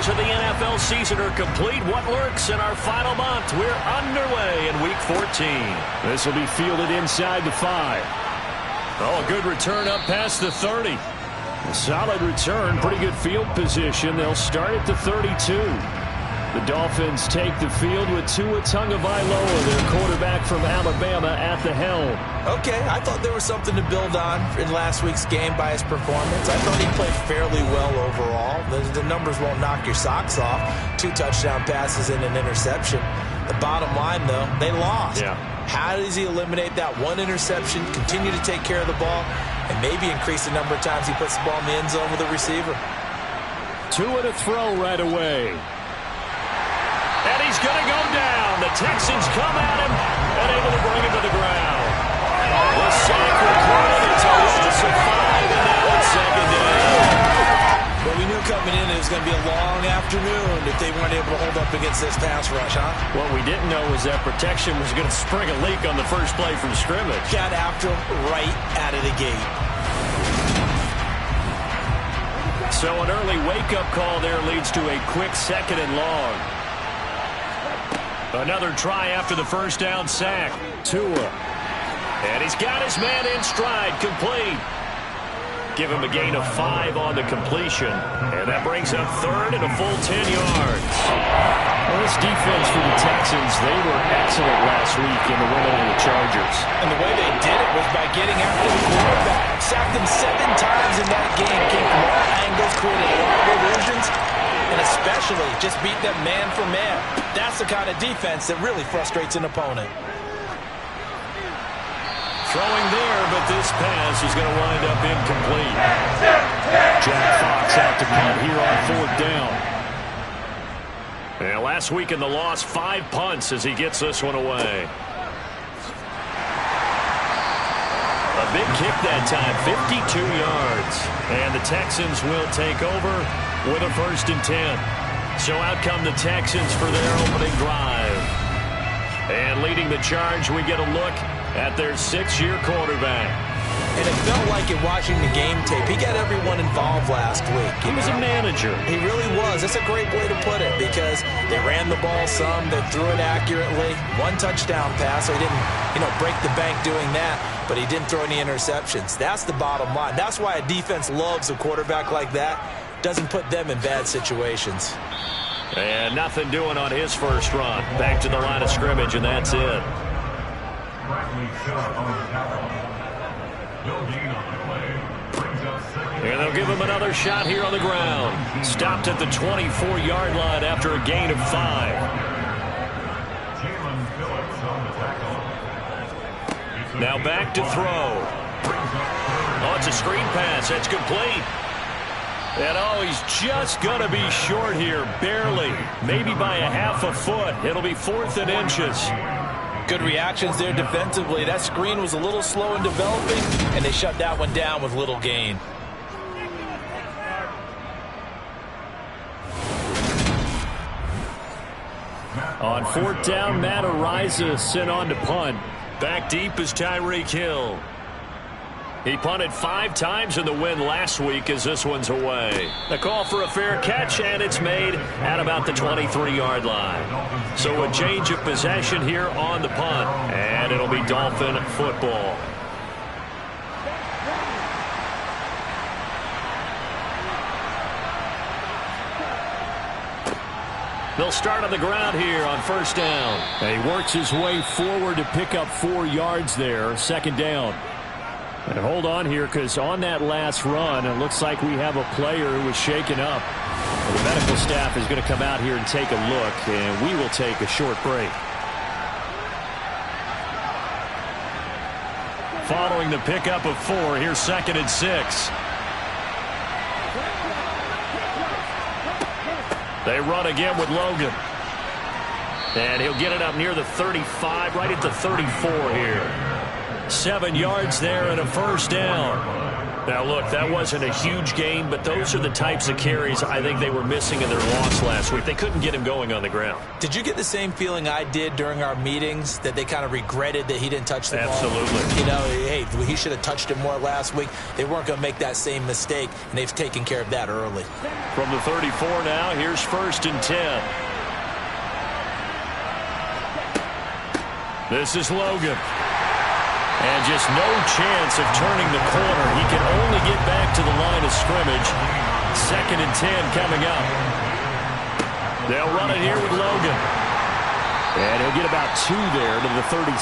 of the NFL season are complete. What lurks in our final month? We're underway in Week 14. This will be fielded inside the 5. Oh, a good return up past the 30. A solid return, pretty good field position. They'll start at the 32. The Dolphins take the field with Tua Tagovailoa, their quarterback from Alabama, at the helm. Okay, I thought there was something to build on in last week's game by his performance. I thought he played fairly well overall. The numbers won't knock your socks off. 2 touchdown passes and an interception. The bottom line, though, they lost. Yeah. How does he eliminate that one interception, continue to take care of the ball, and maybe increase the number of times he puts the ball in the end zone with a receiver? Tua to throw right away. And he's going to go down. The Texans come at him and able to bring him to the ground. The sack recorded. It's a loss of 5, and now it's second down. Well, we knew coming in it was going to be a long afternoon if they weren't able to hold up against this pass rush, huh? What we didn't know was that protection was going to spring a leak on the first play from scrimmage. Got after him right out of the gate. So an early wake-up call there leads to a quick 2nd and long. Another try after the first down sack. Tua. And he's got his man in stride, complete. Give him a gain of 5 on the completion. And that brings up 3rd and a full 10 yards. Well, this defense for the Texans, they were excellent last week in the win over the Chargers. And the way they did it was by getting after the quarterback. Sacked him 7 times in that game. Came from all angles, created a lot of illusions, and especially just beat them man for man. That's the kind of defense that really frustrates an opponent. Throwing there, but this pass is going to wind up incomplete. Jack Fox out to punt here on 4th down. And last week in the loss, 5 punts as he gets this one away. A big kick that time, 52 yards. And the Texans will take over with a 1st and 10. So out come the Texans for their opening drive. And leading the charge, we get a look at their 6th-year quarterback. And it felt like it watching the game tape. He got everyone involved last week. He was a manager. He really was. That's a great way to put it because they ran the ball some, they threw it accurately. 1 touchdown pass, so he didn't, break the bank doing that, but he didn't throw any interceptions. That's the bottom line. That's why a defense loves a quarterback like that. Doesn't put them in bad situations. And nothing doing on his first run. Back to the line of scrimmage, and that's it. And they'll give him another shot here on the ground. Stopped at the 24-yard line after a gain of 5. Now back to throw. Oh, it's a screen pass. That's complete. And oh, he's just going to be short here, barely. Maybe by a half a foot. It'll be 4th and inches. Good reactions there defensively. That screen was a little slow in developing, and they shut that one down with little gain. On 4th down, Matt Ariza sent on to punt. Back deep is Tyreek Hill. He punted 5 times in the win last week as this one's away. The call for a fair catch, and it's made at about the 23-yard line. So a change of possession here on the punt, and it'll be Dolphin football. They'll start on the ground here on 1st down. And he works his way forward to pick up 4 yards there, 2nd down. And hold on here, because on that last run, it looks like we have a player who was shaken up. The medical staff is going to come out here and take a look, and we will take a short break. Following the pickup of 4, here's 2nd and 6. They run again with Logan. And he'll get it up near the 35, right at the 34 here. 7 yards there and a 1st down. Now, look, that wasn't a huge gain, but those are the types of carries I think they were missing in their loss last week. They couldn't get him going on the ground. Did you get the same feeling I did during our meetings, that they kind of regretted that he didn't touch the ball? Absolutely. You know, hey, he should have touched it more last week. They weren't going to make that same mistake, and they've taken care of that early. From the 34 now, here's 1st and 10. This is Logan. And just no chance of turning the corner. He can only get back to the line of scrimmage. 2nd and 10 coming up. They'll run it here with Logan. And he'll get about 2 there to the 36.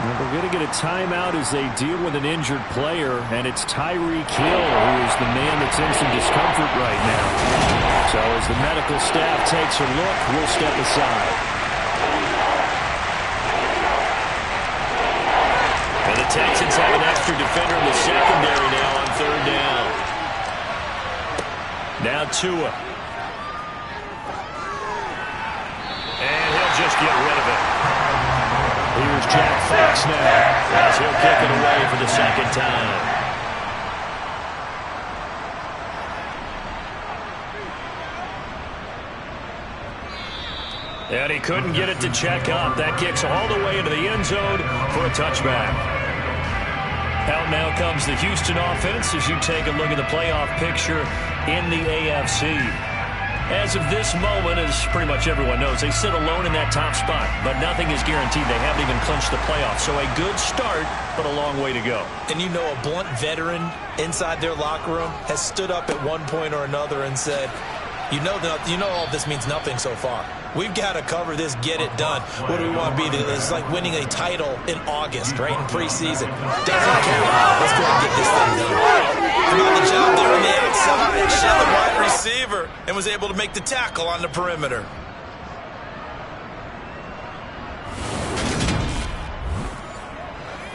And we're going to get a timeout as they deal with an injured player, and it's Tyreek Hill who is the man that's in some discomfort right now. So as the medical staff takes a look, we'll step aside. And the Texans have an extra defender in the secondary now on 3rd down. Now Tua. And he'll just get rid of it. Here's Jack Fox now, as he'll kick it away for the 2nd time. And he couldn't get it to check up. That kicks all the way into the end zone for a touchback. Out now comes the Houston offense as you take a look at the playoff picture in the AFC. As of this moment, as pretty much everyone knows, they sit alone in that top spot, but nothing is guaranteed. They haven't even clinched the playoffs, so a good start, but a long way to go. And you know, a blunt veteran inside their locker room has stood up at one point or another and said, you know all this means nothing so far. We've got to cover this, get it done. What do we want to be? It's like winning a title in August, right, in preseason. Doesn't count. Let's go and get this thing done. And on the job there on the outside, shed the wide receiver and was able to make the tackle on the perimeter.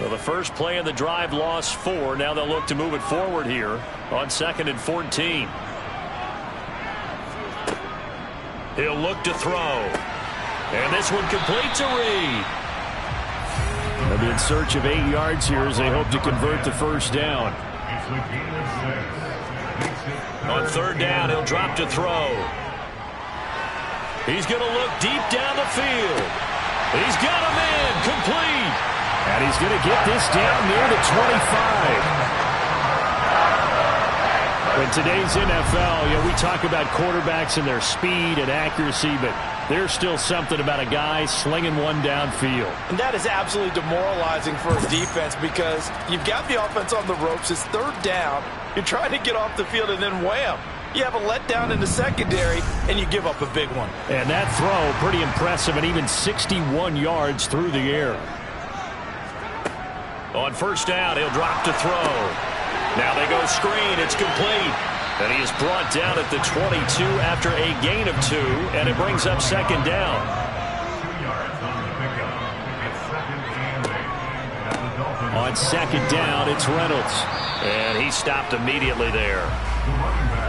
Well, the first play of the drive lost 4. Now they'll look to move it forward here on 2nd and 14. He'll look to throw. And this one completes a read. They'll be in search of 8 yards here as they hope to convert the 1st down. On 3rd down, he'll drop to throw. He's going to look deep down the field. He's got him in. Complete. And he's going to get this down near the 25. In today's NFL, we talk about quarterbacks and their speed and accuracy, but there's still something about a guy slinging one downfield. And that is absolutely demoralizing for a defense because you've got the offense on the ropes. It's 3rd down. You're trying to get off the field, and then wham, you have a letdown in the secondary, and you give up a big one. And that throw, pretty impressive, and even 61 yards through the air. On 1st down, he'll drop to throw. Now they go screen. It's complete. And he is brought down at the 22 after a gain of 2, and it brings up 2nd down. On 2nd down, it's Reynolds. And he stopped immediately there.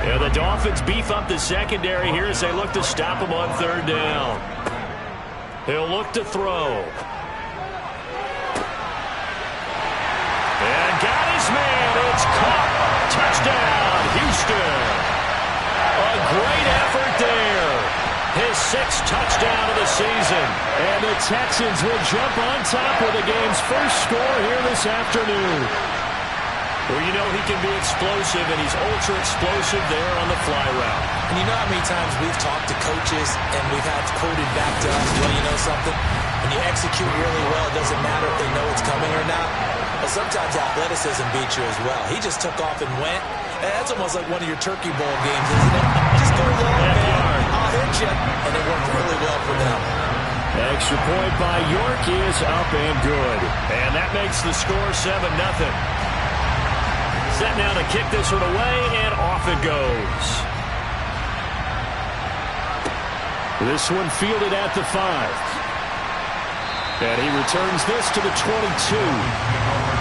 And the Dolphins beef up the secondary here as they look to stop him on 3rd down. He'll look to throw. And got his man. It's caught. Touchdown, Houston. A great effort there. His 6th touchdown of the season. And the Texans will jump on top of the game's first score here this afternoon. Well, you know he can be explosive, and he's ultra-explosive there on the fly route. And you know how many times we've talked to coaches and we've had quoted back to us, well, you know something? When you execute really well, it doesn't matter if they know it's coming or not. But sometimes athleticism beats you as well. He just took off and went. And that's almost like one of your Turkey Bowl games, isn't it? Just go long, man. I'll hit you. And it worked really well for them. Extra point by York is up and good. And that makes the score 7-0. Set now to kick this one away, and off it goes. This one fielded at the 5. And he returns this to the 22.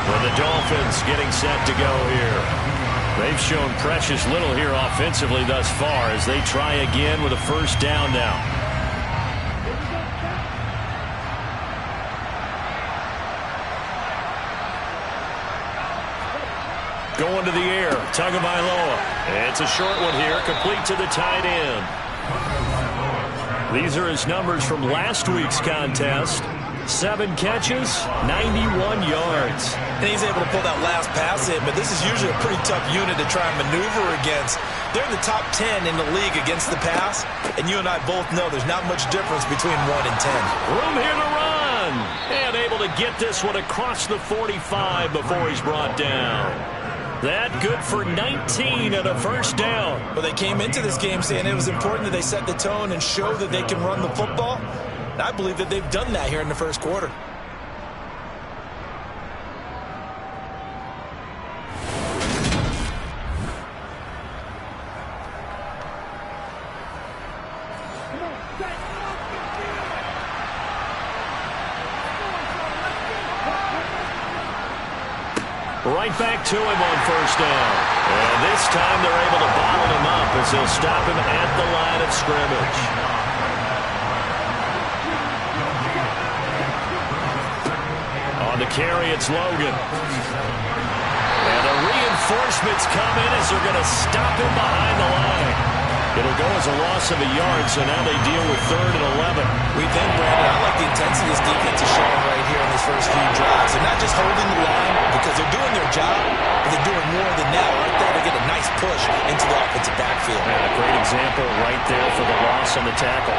Well, the Dolphins getting set to go here. They've shown precious little here offensively thus far as they try again with a 1st down now. Tagovailoa. It's a short one here, complete to the tight end. These are his numbers from last week's contest. 7 catches, 91 yards. And he's able to pull that last pass in, but this is usually a pretty tough unit to try and maneuver against. They're in the top 10 in the league against the pass, and you and I both know there's not much difference between 1 and 10. Room here to run. And able to get this one across the 45 before he's brought down. That good for 19 and a first down. Well, they came into this game saying it was important that they set the tone and show that they can run the football. And I believe that they've done that here in the first quarter. Right back to him on first down. And this time they're able to bottle him up as they'll stop him at the line of scrimmage. On the carry, it's Logan. And the reinforcements come in as they're going to stop him behind the line. It'll go as a loss of a yard, so now they deal with 3rd and 11. We think, Brandon, I like the intensity this defense is showing right here in this first few drives. They're not just holding the line because they're doing their job, but they're doing more than that. Right there, they get a nice push into the offensive backfield. And a great example right there for the loss on the tackle.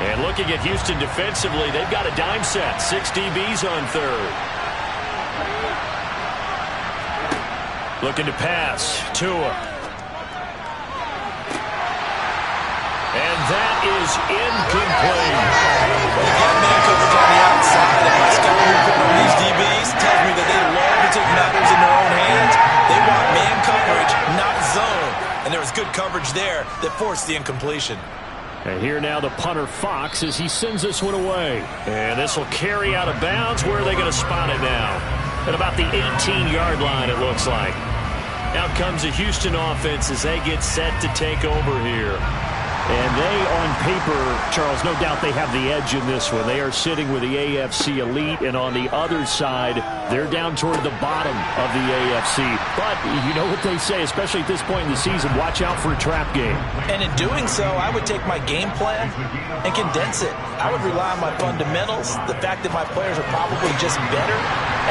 And looking at Houston defensively, they've got a dime set. 6 DBs on 3rd. Looking to pass. Tua. And that is incomplete. Well, you got man coverage on the outside. And my scouting report on these DBs tells me that they love to take matters in their own hands. They want man coverage, not zone. And there was good coverage there that forced the incompletion. And here now the punter Fox as he sends this one away. And this will carry out of bounds. Where are they going to spot it now? At about the 18-yard line, it looks like. Out comes the Houston offense as they get set to take over here. And they, on paper, Charles, no doubt they have the edge in this one. They are sitting with the AFC elite, and on the other side, they're down toward the bottom of the AFC. But you know what they say, especially at this point in the season, watch out for a trap game. And in doing so, I would take my game plan and condense it. I would rely on my fundamentals, the fact that my players are probably just better,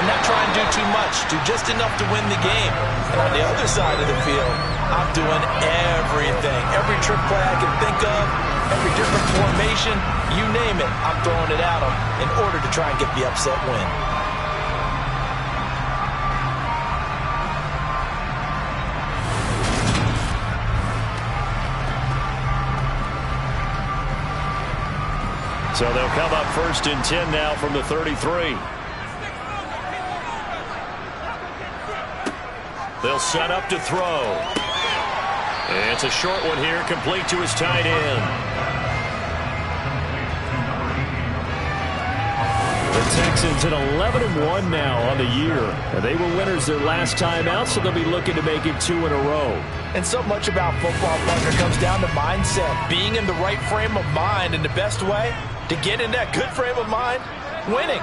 and not try and do too much, do just enough to win the game. And on the other side of the field, I'm doing everything. Every trick play I can think of, every different formation, you name it, I'm throwing it at them in order to try and get the upset win. So they'll come up 1st and 10 now from the 33. They'll set up to throw. It's a short one here, complete to his tight end. The Texans at 11-1 now on the year. And they were winners their last time out, so they'll be looking to make it 2 in a row. And so much about football, partner, comes down to mindset. Being in the right frame of mind, and the best way to get in that good frame of mind, winning.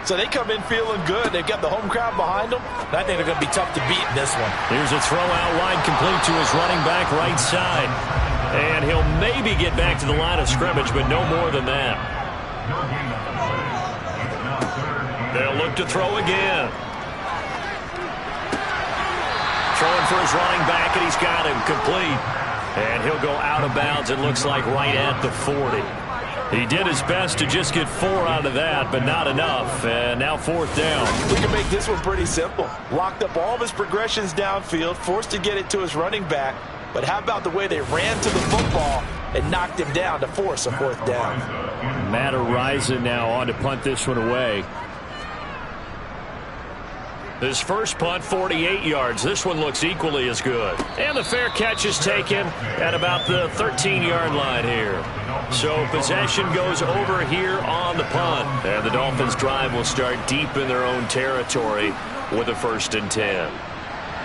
So they come in feeling good. They've got the home crowd behind them. And I think they're going to be tough to beat in this one. Here's a throw out wide, complete to his running back right side. And he'll maybe get back to the line of scrimmage, but no more than that. They'll look to throw again. Throwing for his running back, and he's got him complete. And he'll go out of bounds, it looks like, right at the 40. He did his best to just get 4 out of that, but not enough. And now 4th down. We can make this one pretty simple. Locked up all of his progressions downfield, forced to get it to his running back. But how about the way they ran to the football and knocked him down to force a 4th down? Matt Araiza now on to punt this one away. His first punt, 48 yards. This one looks equally as good. And the fair catch is taken at about the 13-yard line here. So possession goes over here on the punt. And the Dolphins' drive will start deep in their own territory with a 1st and 10.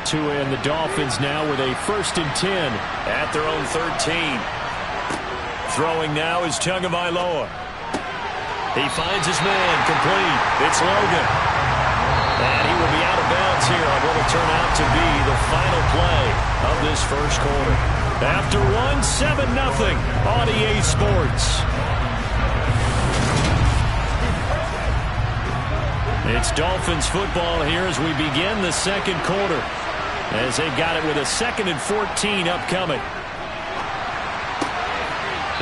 And the Dolphins now with a 1st and 10 at their own 13. Throwing now is Tagovailoa. He finds his man, complete. It's Logan. And he will be out of bounds here on what will turn out to be the final play of this first quarter. After one, 7-0 on EA Sports. It's Dolphins football here as we begin the second quarter, as they've got it with a 2nd and 14 upcoming.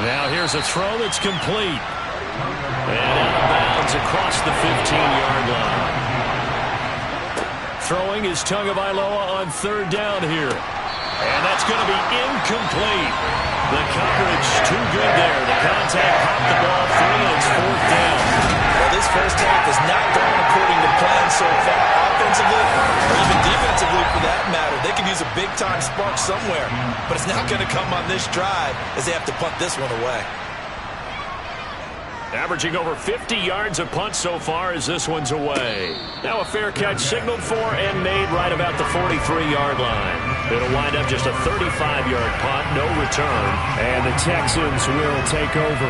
Now here's a throw that's complete. And out of bounds across the 15-yard line. Throwing is Tagovailoa on 3rd down here. And that's going to be incomplete. The coverage too good there. The contact popped the ball free, and it's 4th down. Well, this first half is not going according to plan so far, offensively or even defensively for that matter. They could use a big-time spark somewhere, but it's not going to come on this drive as they have to punt this one away. Averaging over 50 yards a punt so far as this one's away. Now a fair catch signaled for and made right about the 43-yard line. It'll wind up just a 35-yard punt, no return. And the Texans will take over.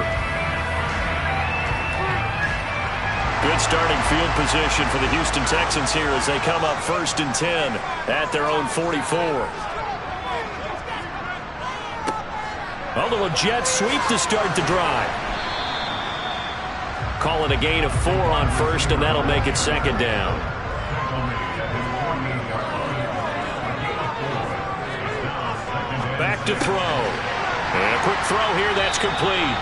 Good starting field position for the Houston Texans here as they come up 1st and 10 at their own 44. A little jet sweep to start the drive. Call it a gain of 4 on 1st, and that'll make it 2nd down. Back to throw. And a quick throw here, that's complete.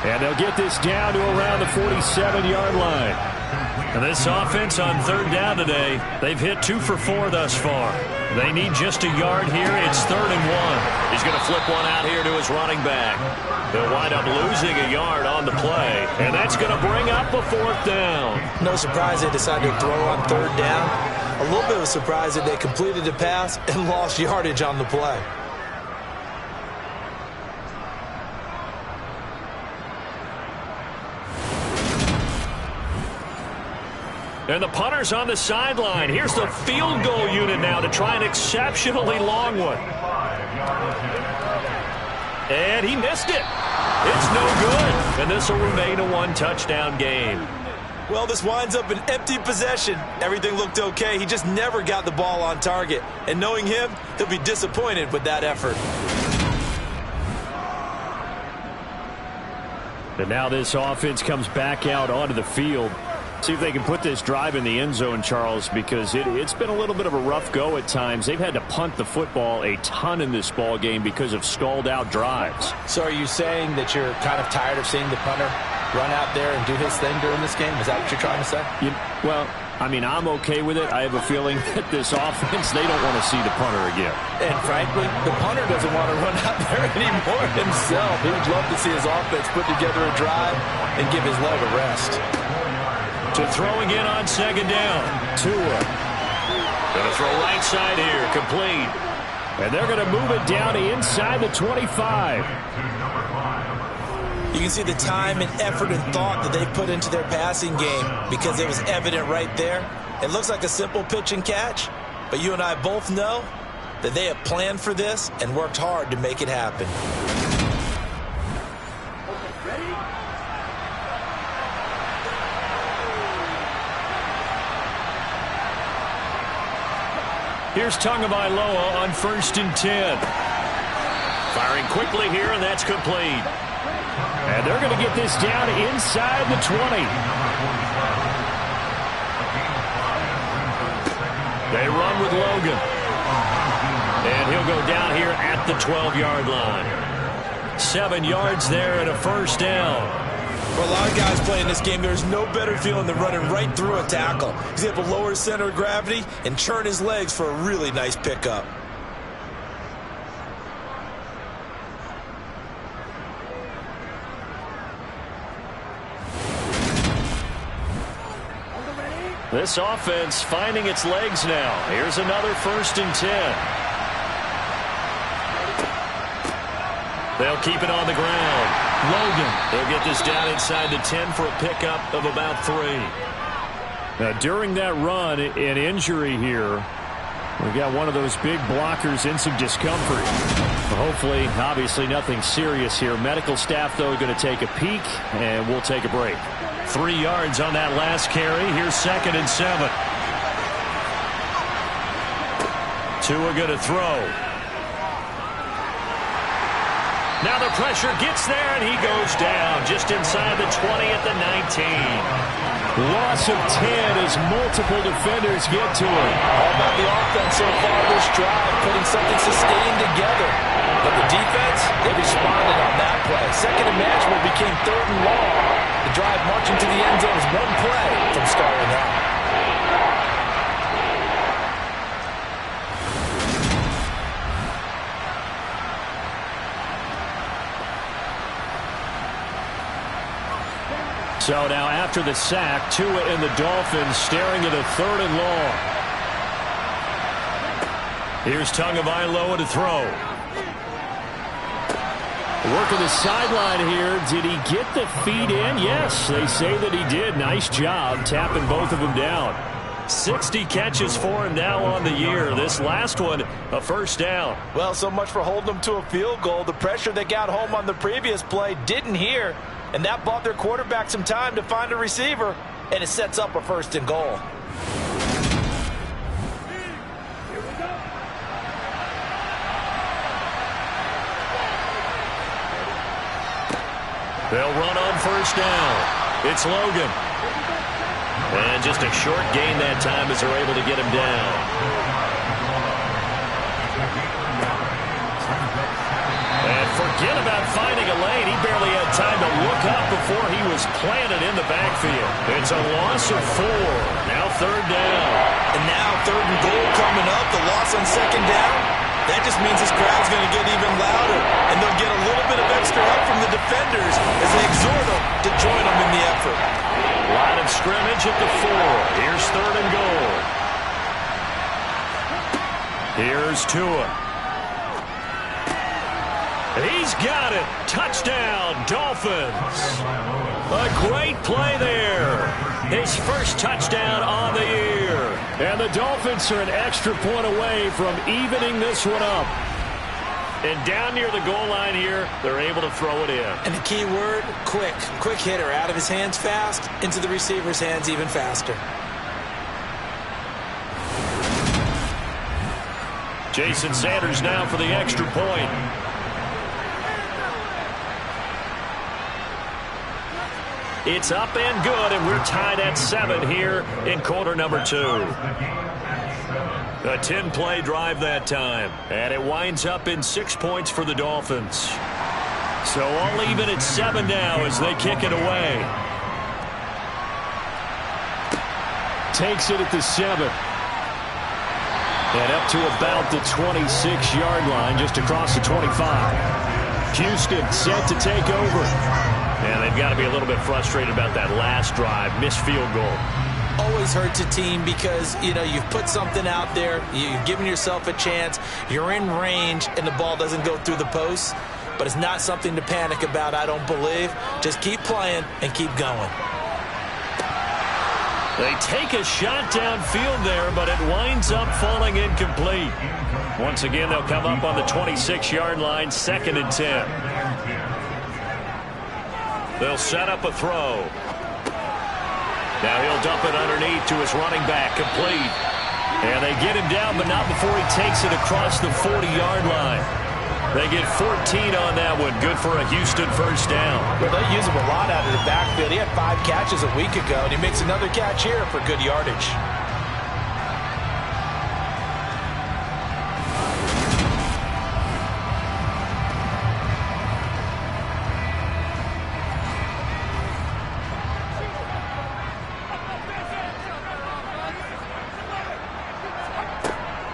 And they'll get this down to around the 47-yard line. And this offense on 3rd down today, they've hit 2 for 4 thus far. They need just a yard here. It's 3rd and 1. He's going to flip one out here to his running back. They'll wind up losing a yard on the play, and that's going to bring up a 4th down. No surprise they decided to throw on 3rd down. A little bit of a surprise that they completed the pass and lost yardage on the play. And the punter's on the sideline. Here's the field goal unit now to try an exceptionally long one. And he missed it. It's no good. And this will remain a 1-touchdown game. Well, this winds up an empty possession. Everything looked okay. He just never got the ball on target. And knowing him, he'll be disappointed with that effort. And now this offense comes back out onto the field. See if they can put this drive in the end zone, Charles, because it's been a little bit of a rough go at times. They've had to punt the football a ton in this ball game because of stalled-out drives. So are you saying that you're kind of tired of seeing the punter run out there and do his thing during this game? Is that what you're trying to say? Well, I mean, I'm okay with it. I have a feeling that this offense, they don't want to see the punter again. And frankly, the punter doesn't want to run out there anymore himself. He would love to see his offense put together a drive and give his leg a rest. To throwing in on 2nd down. Tua. Going to throw right side here, complete. And they're going to move it down to inside the 25. You can see the time and effort and thought that they put into their passing game because it was evident right there. It looks like a simple pitch and catch, but you and I both know that they have planned for this and worked hard to make it happen. Here's Tagovailoa on 1st and 10. Firing quickly here, and that's complete. And they're going to get this down inside the 20. They run with Logan. And he'll go down here at the 12-yard line. 7 yards there and a 1st down. For a lot of guys playing this game, there's no better feeling than running right through a tackle. He's able to lower his center of gravity and churn his legs for a really nice pickup. This offense finding its legs now. Here's another 1st and 10. They'll keep it on the ground. Logan. They'll get this down inside the 10 for a pickup of about 3. Now, during that run, an injury here We got one of those big blockers in some discomfort. Hopefully, obviously nothing serious here. Medical staff, though, going to take a peek, and we'll take a break. 3 yards on that last carry. Here's 2nd and 7. Tua going to throw. Now the pressure gets there, and he goes down just inside the 20 at the 19. Loss of 10 as multiple defenders get to him. All about the offense so far this drive, putting something sustained together. But the defense, they responded on that play. Second and manageable became 3rd and long. The drive marching to the end zone is one play from stalling out. So now after the sack, Tua and the Dolphins staring at a 3rd and long. Here's Tagovailoa to throw. Working the sideline here. Did he get the feet in? Yes, they say that he did. Nice job tapping both of them down. 60 catches for him now on the year. This last one, a 1st down. Well, so much for holding them to a field goal. The pressure they got home on the previous play didn't hear. And that bought their quarterback some time to find a receiver, and it sets up a 1st and goal. They'll run on 1st down. It's Logan. And just a short gain that time as they're able to get him down. Forget about finding a lane. He barely had time to look up before he was planted in the backfield. It's a loss of 4. Now 3rd down. And now 3rd and goal coming up. The loss on 2nd down. That just means this crowd's going to get even louder. And they'll get a little bit of extra help from the defenders as they exhort them to join them in the effort. Line of scrimmage at the 4. Here's 3rd and goal. Here's Tua. He's got it. Touchdown, Dolphins. A great play there. His 1st touchdown on the year. And the Dolphins are an extra point away from evening this one up. And down near the goal line here, they're able to throw it in. And the key word, quick. Quick hitter. Out of his hands fast, into the receiver's hands even faster. Jason Sanders now for the extra point. It's up and good, and we're tied at 7 here in quarter number 2. A 10-play drive that time, and it winds up in 6 points for the Dolphins. So all even at 7 now as they kick it away. Takes it at the 7. And up to about the 26-yard line, just across the 25. Houston set to take over. And they've got to be a little bit frustrated about that last drive, missed field goal. Always hurts a team because, you know, you've put something out there, you've given yourself a chance, you're in range, and the ball doesn't go through the posts. But it's not something to panic about, I don't believe. Just keep playing and keep going. They take a shot downfield there, but it winds up falling incomplete. Once again, they'll come up on the 26-yard line, 2nd and 10. They'll set up a throw. Now he'll dump it underneath to his running back, complete. And they get him down, but not before he takes it across the 40-yard line. They get 14 on that one. Good for a Houston 1st down. Well, they use him a lot out of the backfield. He had 5 catches a week ago, and he makes another catch here for good yardage.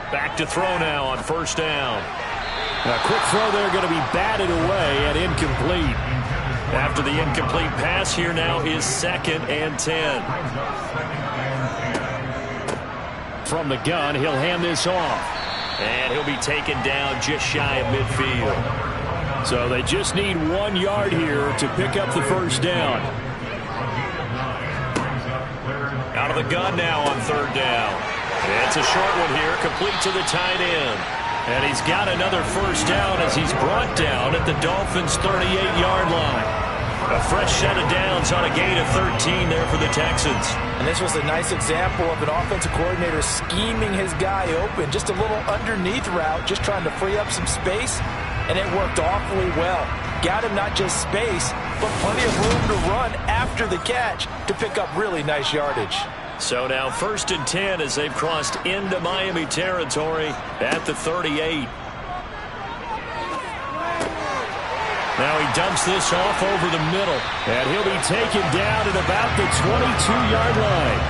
Back to throw now on 1st down. A quick throw there going to be batted away and incomplete. After the incomplete pass, here now is 2nd and 10. From the gun, he'll hand this off. And he'll be taken down just shy of midfield. So they just need 1 yard here to pick up the 1st down. Out of the gun now on 3rd down. It's a short one here, complete to the tight end. And he's got another first down as he's brought down at the Dolphins' 38-yard line. A fresh set of downs on a gain of 13 there for the Texans. And this was a nice example of an offensive coordinator scheming his guy open. Just a little underneath route, just trying to free up some space, and it worked awfully well. Got him not just space, but plenty of room to run after the catch to pick up really nice yardage. So now 1st and 10 as they've crossed into Miami territory at the 38. Now he dumps this off over the middle, and he'll be taken down at about the 22-yard line.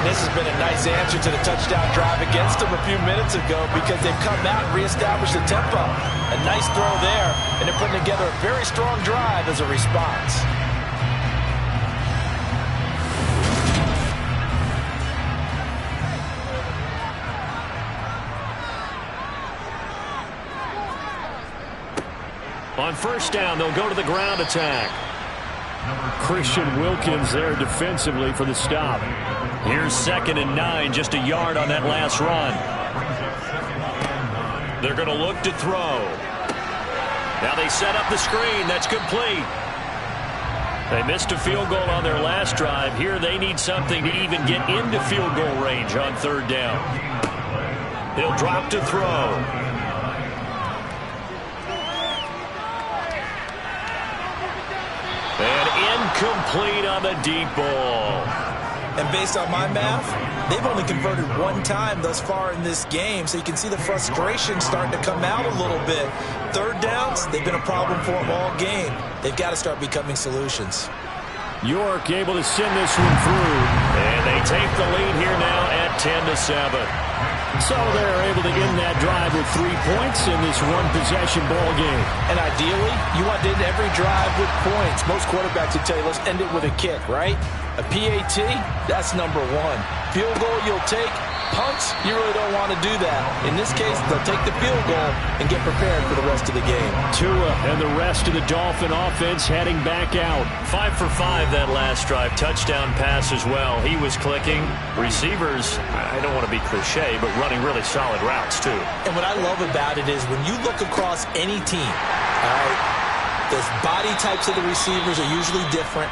This has been a nice answer to the touchdown drive against them a few minutes ago because they've come out and reestablished the tempo. A nice throw there, and they're putting together a very strong drive as a response. On first down, they'll go to the ground attack. Christian Wilkins there defensively for the stop. Here's 2nd and 9, just a yard on that last run. They're going to look to throw. Now they set up the screen. That's complete. They missed a field goal on their last drive. Here they need something to even get into field goal range on 3rd down. He'll drop to throw. And incomplete on the deep ball. And based on my math, they've only converted one time thus far in this game, so you can see the frustration starting to come out a little bit. 3rd downs, they've been a problem for them all game. They've got to start becoming solutions. York able to send this one through. And they take the lead here now at 10-7. So they're able to end that drive with 3 points in this one-possession ball game. And ideally, you want to end every drive with points. Most quarterbacks would tell you, let's end it with a kick, right? A PAT, that's number 1. Field goal you'll take. Punts, you really don't want to do that. In this case, they'll take the field goal and get prepared for the rest of the game. Tua and the rest of the Dolphin offense heading back out. 5 for 5 that last drive. Touchdown pass as well. He was clicking. Receivers, I don't want to be cliche, but running really solid routes too. And what I love about it is when you look across any team, all right, the body types of the receivers are usually different.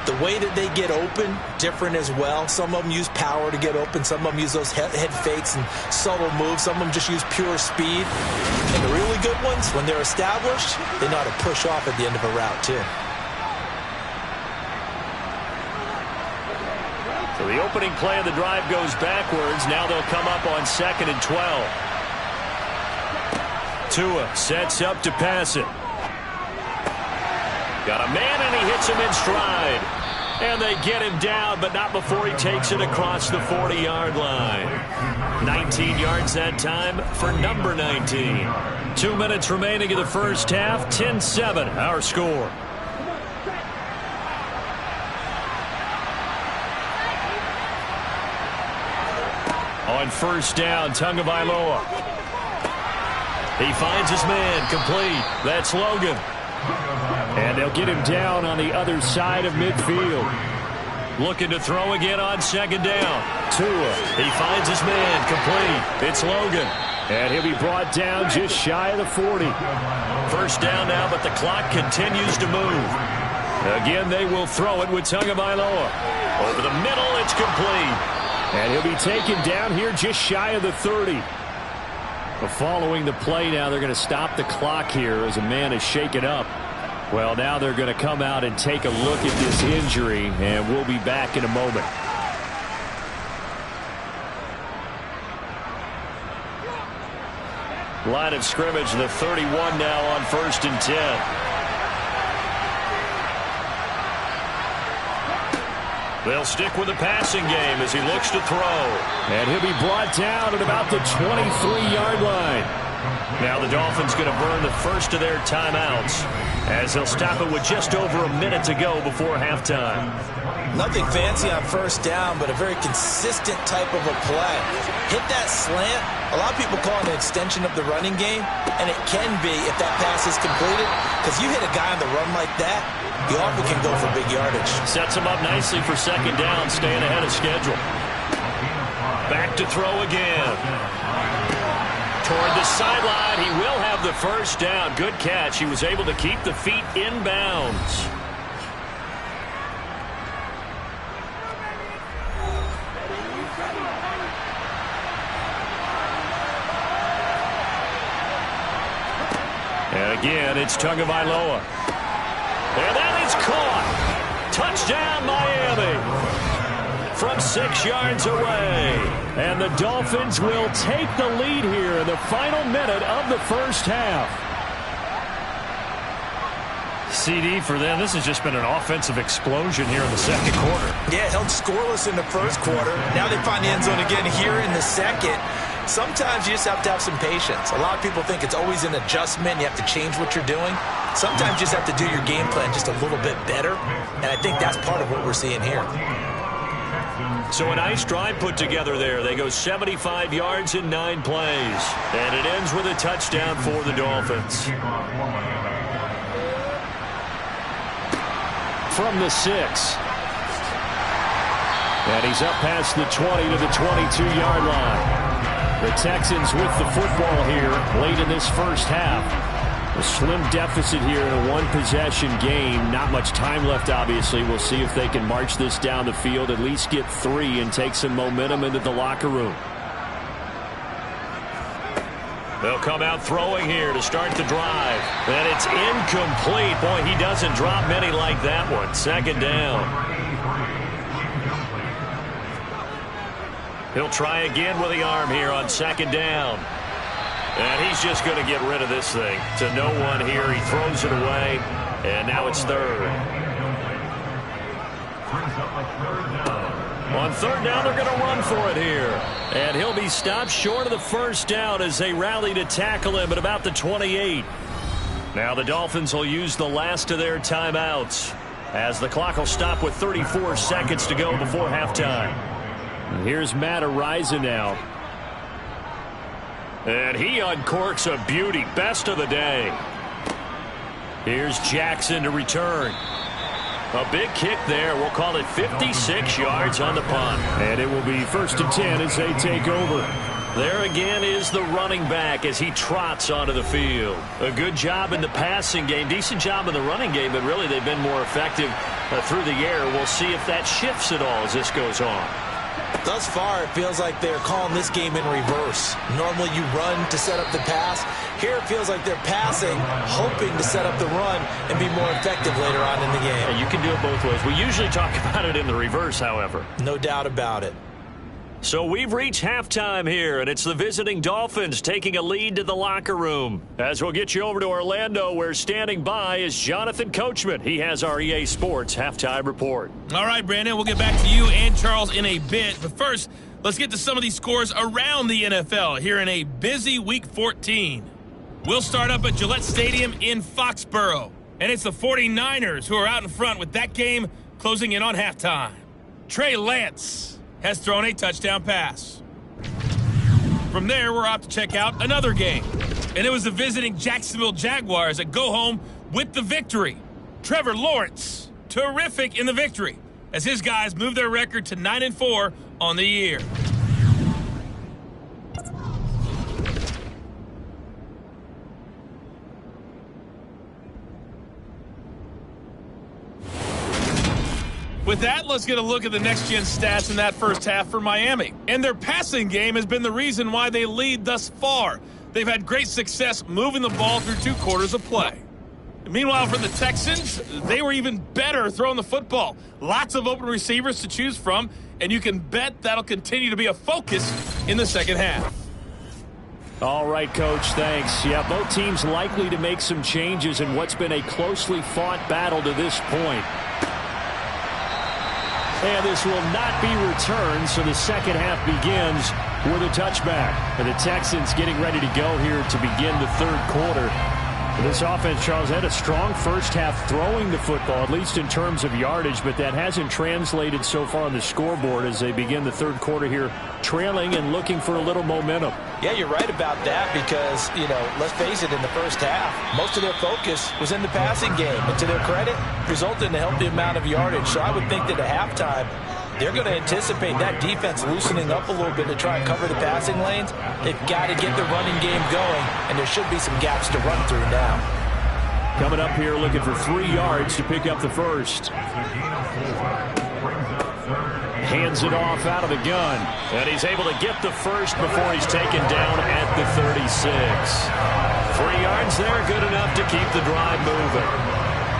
The way that they get open, different as well. Some of them use power to get open. Some of them use those head fakes and subtle moves. Some of them just use pure speed. And the really good ones, when they're established, they know how to push off at the end of a route, too. So the opening play of the drive goes backwards. Now they'll come up on 2nd and 12. Tua sets up to pass it. Got a man, and he hits him in stride. And they get him down, but not before he takes it across the 40-yard line. 19 yards that time for number 19. 2 minutes remaining in the first half. 10-7, our score. On first down, Tagovailoa. He finds his man, complete. That's Logan. And they'll get him down on the other side of midfield. Looking to throw again on 2nd down. Tua. He finds his man, complete. It's Logan. And he'll be brought down just shy of the 40. First down now, but the clock continues to move. Again, they will throw it with Tagovailoa. Over the middle, it's complete. And he'll be taken down here just shy of the 30. But following the play now, they're going to stop the clock here as a man is shaken up. Well, now they're going to come out and take a look at this injury, and we'll be back in a moment. Line of scrimmage, the 31 now on 1st and 10. They'll stick with the passing game as he looks to throw. And he'll be brought down at about the 23-yard line. Now the Dolphins going to burn the first of their timeouts as they'll stop it with just over a minute to go before halftime. Nothing fancy on first down, but a very consistent type of a play. Hit that slant. A lot of people call it an extension of the running game, and it can be if that pass is completed, because you hit a guy on the run like that, you often can go for big yardage. Sets him up nicely for 2nd down, staying ahead of schedule. Back to throw again. Toward the sideline, he will have the first down. Good catch. He was able to keep the feet in bounds. And again, it's Tagovailoa. And that is caught. Touchdown, Miami. From 6 yards away. And the Dolphins will take the lead here in the final minute of the first half. CD for them, this has just been an offensive explosion here in the second quarter. Yeah, held scoreless in the first quarter. Now they find the end zone again here in the second. Sometimes you just have to have some patience. A lot of people think it's always an adjustment. You have to change what you're doing. Sometimes you just have to do your game plan just a little bit better. And I think that's part of what we're seeing here. So a nice drive put together there. They go 75 yards in 9 plays. And it ends with a touchdown for the Dolphins. From the 6. And he's up past the 20 to the 22-yard line. The Texans with the football here late in this first half. A slim deficit here in a one-possession game. Not much time left, obviously. We'll see if they can march this down the field, at least get 3 and take some momentum into the locker room. They'll come out throwing here to start the drive. And it's incomplete. Boy, he doesn't drop many like that one. Second down. He'll try again with the arm here on second down. And he's just going to get rid of this thing. To no one here. He throws it away. And now it's third. On third down, they're going to run for it here. And he'll be stopped short of the first down as they rally to tackle him at about the 28. Now the Dolphins will use the last of their timeouts as the clock will stop with 34 seconds to go before halftime. And here's Matt Araiza now. And he uncorks a beauty. Best of the day. Here's Jackson to return. A big kick there. We'll call it 56 yards on the punt. And it will be 1st and 10 as they take over. There again is the running back as he trots onto the field. A good job in the passing game. Decent job in the running game, but really they've been more effective through the air. We'll see if that shifts at all as this goes on. Thus far, it feels like they're calling this game in reverse. Normally you run to set up the pass. Here it feels like they're passing, hoping to set up the run and be more effective later on in the game. Yeah, you can do it both ways. We usually talk about it in the reverse, however. No doubt about it. So we've reached halftime here, and it's the visiting Dolphins taking a lead to the locker room. As we'll get you over to Orlando, where standing by is Jonathan Coachman. He has our EA Sports halftime report. All right, Brandon, we'll get back to you and Charles in a bit. But first, let's get to some of these scores around the NFL here in a busy Week 14. We'll start up at Gillette Stadium in Foxborough. And it's the 49ers who are out in front with that game closing in on halftime. Trey Lance has thrown a touchdown pass. From there, we're off to check out another game. And it was the visiting Jacksonville Jaguars that go home with the victory. Trevor Lawrence, terrific in the victory, as his guys move their record to 9-4 on the year. With that, let's get a look at the next-gen stats in that first half for Miami. And their passing game has been the reason why they lead thus far. They've had great success moving the ball through 2 quarters of play. Meanwhile, for the Texans, they were even better throwing the football. Lots of open receivers to choose from, and you can bet that'll continue to be a focus in the second half. All right, Coach, thanks. Yeah, both teams likely to make some changes in what's been a closely fought battle to this point. And this will not be returned, so the second half begins with a touchback. And the Texans getting ready to go here to begin the third quarter. This offense, Charles, had a strong first half throwing the football, at least in terms of yardage, but that hasn't translated so far on the scoreboard as they begin the third quarter here, trailing and looking for a little momentum. Yeah, you're right about that because, let's face it, in the first half, most of their focus was in the passing game. And to their credit, resulted in a healthy amount of yardage. So I would think that at halftime, they're going to anticipate that defense loosening up a little bit to try and cover the passing lanes. They've got to get the running game going, and there should be some gaps to run through now. Coming up here looking for 3 yards to pick up the first. Hands it off out of the gun. And he's able to get the first before he's taken down at the 36. 3 yards there, good enough to keep the drive moving.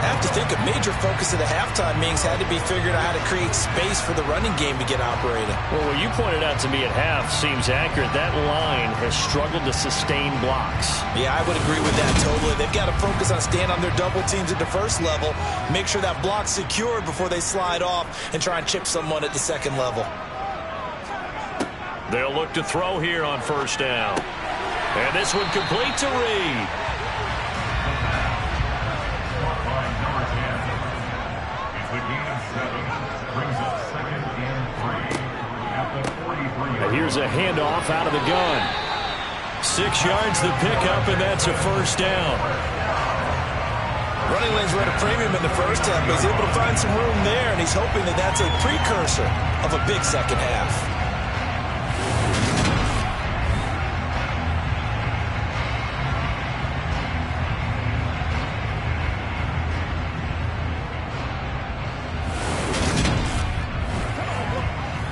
I have to think a major focus of the halftime meetings had to be figuring out how to create space for the running game to get operating. Well, what you pointed out to me at half seems accurate. That line has struggled to sustain blocks. Yeah, I would agree with that totally. They've got to focus on staying on their double teams at the first level, make sure that block's secured before they slide off and try and chip someone at the second level. They'll look to throw here on first down. And this one complete to Reed. And here's a handoff out of the gun. 6 yards the pickup, and that's a first down. Running lanes were at a premium in the first half, but he's able to find some room there, and he's hoping that that's a precursor of a big second half.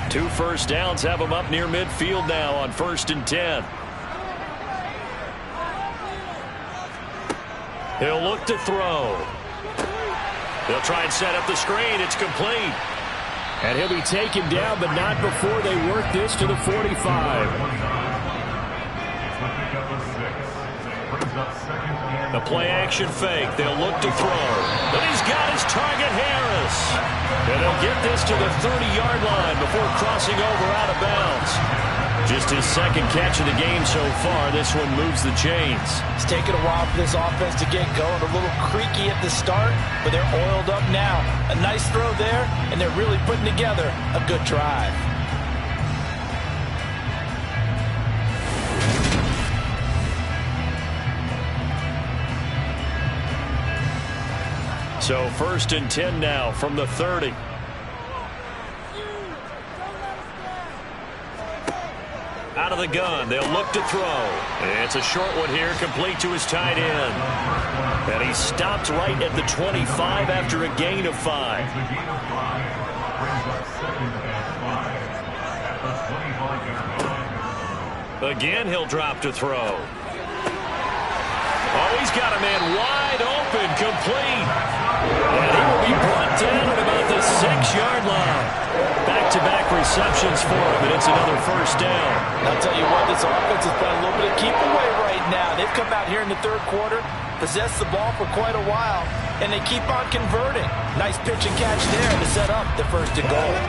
Two first downs have him up near midfield now on 1st and 10. He'll look to throw. They'll try and set up the screen. It's complete. And he'll be taken down, but not before they work this to the 45. The play-action fake. They'll look to throw. But he's got his target, Harris. And he'll get this to the 30-yard line before crossing over out of bounds. Just his second catch of the game so far. This one moves the chains. It's taken a while for this offense to get going. A little creaky at the start, but they're oiled up now. A nice throw there, and they're really putting together a good drive. So 1st and 10 now from the 30. Out of the gun, they'll look to throw. It's a short one here, complete to his tight end. And he stopped right at the 25 after a gain of 5. Again, he'll drop to throw. Oh, he's got a man wide open, complete. And he will be brought down at about the 6-yard line. Back-to-back receptions for him, and it's another first down. I'll tell you what, this offense has done a little bit of keep away right now. They've come out here in the third quarter, possessed the ball for quite a while, and they keep on converting. Nice pitch and catch there to set up the 1st and goal.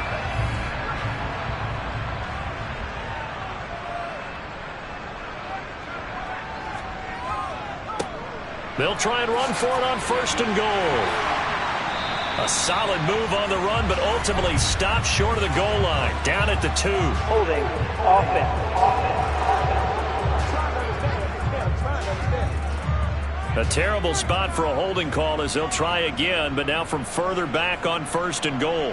They'll try and run for it on 1st and goal. A solid move on the run, but ultimately stopped short of the goal line. Down at the 2. Holding, offense. A terrible spot for a holding call as they'll try again, but now from further back on 1st and goal.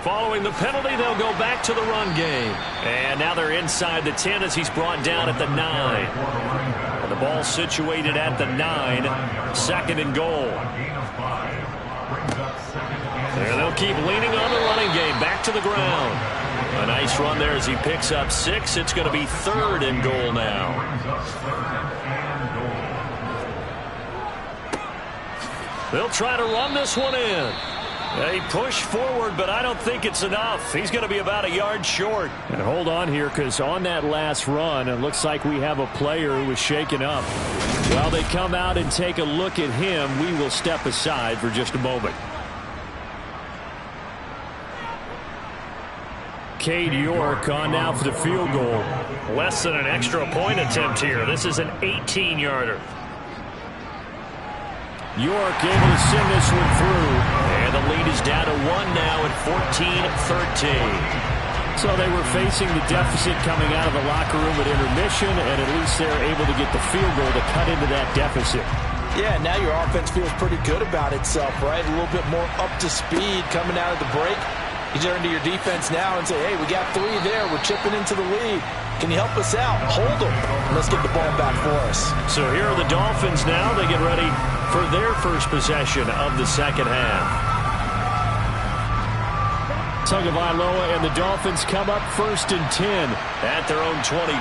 Following the penalty, they'll go back to the run game. And now they're inside the 10 as he's brought down at the 9. And the ball situated at the 9. 2nd and goal. There they'll keep leaning on the running game. Back to the ground. A nice run there as he picks up 6. It's going to be 3rd and goal now. They'll try to run this one in. They push forward, but I don't think it's enough. He's going to be about a yard short. And hold on here, because on that last run, it looks like we have a player who was shaken up. While they come out and take a look at him, we will step aside for just a moment. Cade York on now for the field goal. Less than an extra point attempt here. This is an 18-yarder. York able to send this one through. And the lead is down to 1 now at 14-13. So they were facing the deficit coming out of the locker room at intermission, and at least they're able to get the field goal to cut into that deficit. Yeah, now your offense feels pretty good about itself, right? A little bit more up to speed coming out of the break. You turn to your defense now and say, hey, we got 3 there. We're chipping into the lead. Can you help us out? Hold them. Let's get the ball back for us. So here are the Dolphins now. They get ready for their first possession of the second half. Tagovailoa and the Dolphins come up 1st and 10 at their own 22.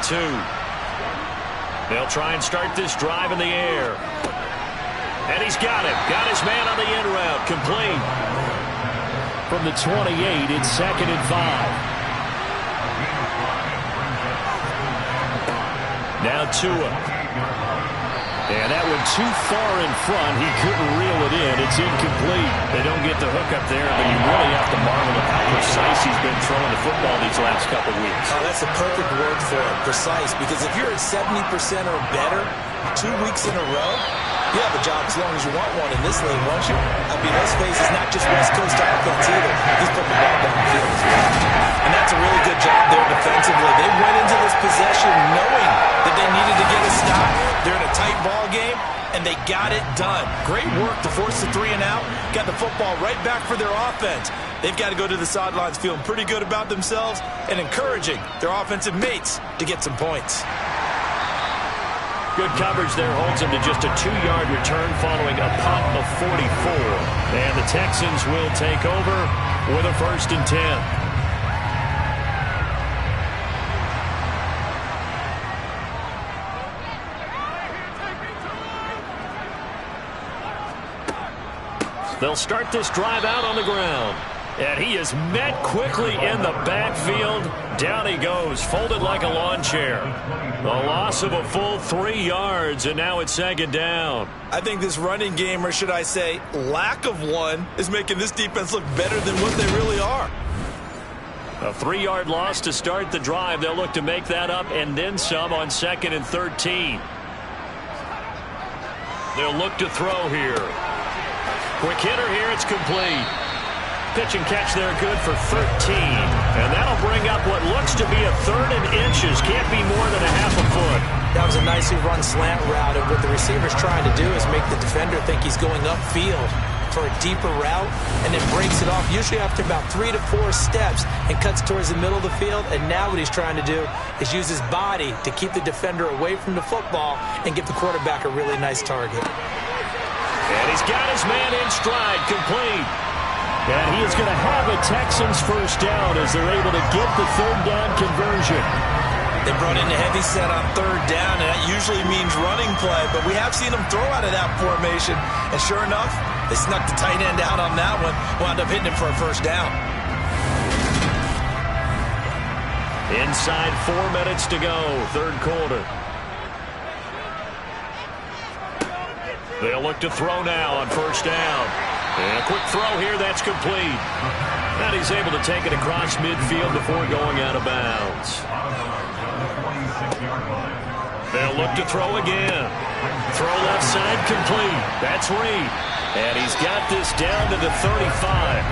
They'll try and start this drive in the air. And he's got it. Got his man on the in route. Complete. From the 28, it's 2nd and 5. Now Tua. And that one too far in front. He couldn't reel it in. It's incomplete. They don't get the hook up there, but you really have to marvel at how precise he's been throwing the football these last couple weeks. Oh, that's the perfect word for it, precise, because if you're at 70% or better 2 weeks in a row, you have a job as long as you want one in this league, won't you? I mean, let's face it, it's not just West Coast offense either. He's putting the ball down the field as well. And that's a really good job there defensively. They went into this possession knowing that they needed to get a stop. They're in a tight ball game, and they got it done. Great work to force the 3 and out. Got the football right back for their offense. They've got to go to the sidelines feeling pretty good about themselves and encouraging their offensive mates to get some points. Good coverage there holds him to just a 2-yard return following a punt of 44. And the Texans will take over with a 1st and 10. They'll start this drive out on the ground. And he is met quickly in the backfield. Down he goes, folded like a lawn chair. A loss of a full 3 yards, and now it's 2nd down. I think this running game, or should I say lack of one, is making this defense look better than what they really are. A 3-yard loss to start the drive. They'll look to make that up and then some on 2nd and 13. They'll look to throw here. Quick hitter here, it's complete. Pitch and catch there, good for 13. And that'll bring up what looks to be a 3rd and inches. Can't be more than a half a foot. That was a nicely run slant route, and what the receiver's trying to do is make the defender think he's going upfield for a deeper route, and then breaks it off, usually after about 3 to 4 steps, and cuts towards the middle of the field. And now what he's trying to do is use his body to keep the defender away from the football and give the quarterback a really nice target. And he's got his man in stride, complete. And he is going to have a Texans 1st down as they're able to get the 3rd down conversion. They brought in the heavy set on 3rd down, and that usually means running play, but we have seen them throw out of that formation, and sure enough, they snuck the tight end out on that one, wound up hitting him for a 1st down. Inside 4 minutes to go, 3rd quarter. They'll look to throw now on 1st down. And a quick throw here, that's complete. And he's able to take it across midfield before going out of bounds. They'll look to throw again. Throw left side, complete. That's Reed. And he's got this down to the 35.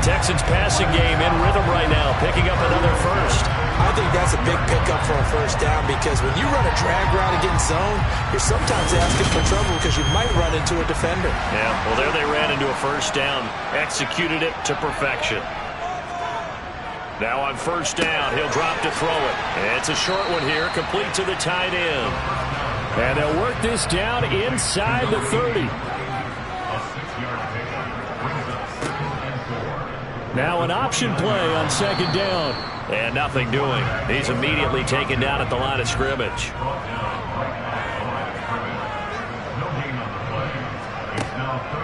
Texans passing game in rhythm right now, picking up another 1st. I think that's a big pickup for a 1st down, because when you run a drag route against zone, you're sometimes asking for trouble because you might run into a defender. Yeah, well, there they ran into a 1st down, executed it to perfection. Now on 1st down, he'll drop to throw it. It's a short one here, complete to the tight end. And they'll work this down inside the 30. Now an option play on 2nd down. And nothing doing. He's immediately taken down at the line of scrimmage.